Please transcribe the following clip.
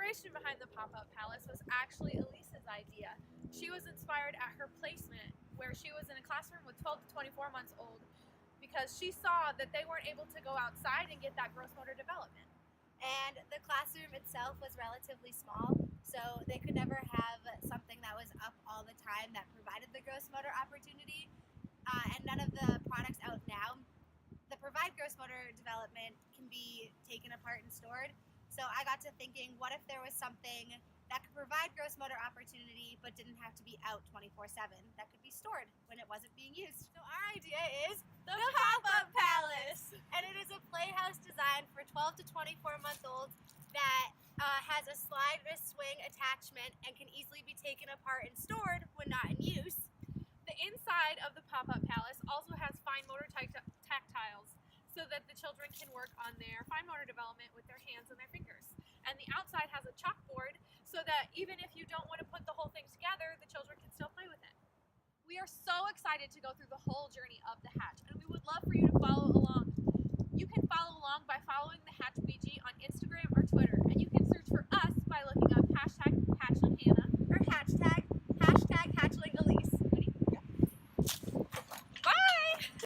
inspiration behind the pop-up palace was actually Elisa's idea. She was inspired at her placement, where she was in a classroom with 12 to 24 months old, because she saw that they weren't able to go outside and get that gross motor development. And the classroom itself was relatively small, so they could never have something that was up all the time that provided the gross motor opportunity. And none of the products out now that provide gross motor development can be taken apart and stored. So I got to thinking, what if there was something that could provide gross motor opportunity but didn't have to be out 24/7, that could be stored when it wasn't being used? So our idea is The Pop-Up Palace! And it is a playhouse designed for 12 to 24-month-olds that has a slide and a swing attachment and can easily be taken apart and stored when not in use. The inside of the Pop-Up Palace also has fine motor tactiles, so that the children can work on their fine motor development with their hands and their fingers. And the outside has a chalkboard, so that even if you don't want to put the whole thing together, the children can still play with it. We are so excited to go through the whole journey of the Hatch, and we would love for you to follow along. You can follow along by following the Hatch BG on Instagram or Twitter, and you can search for us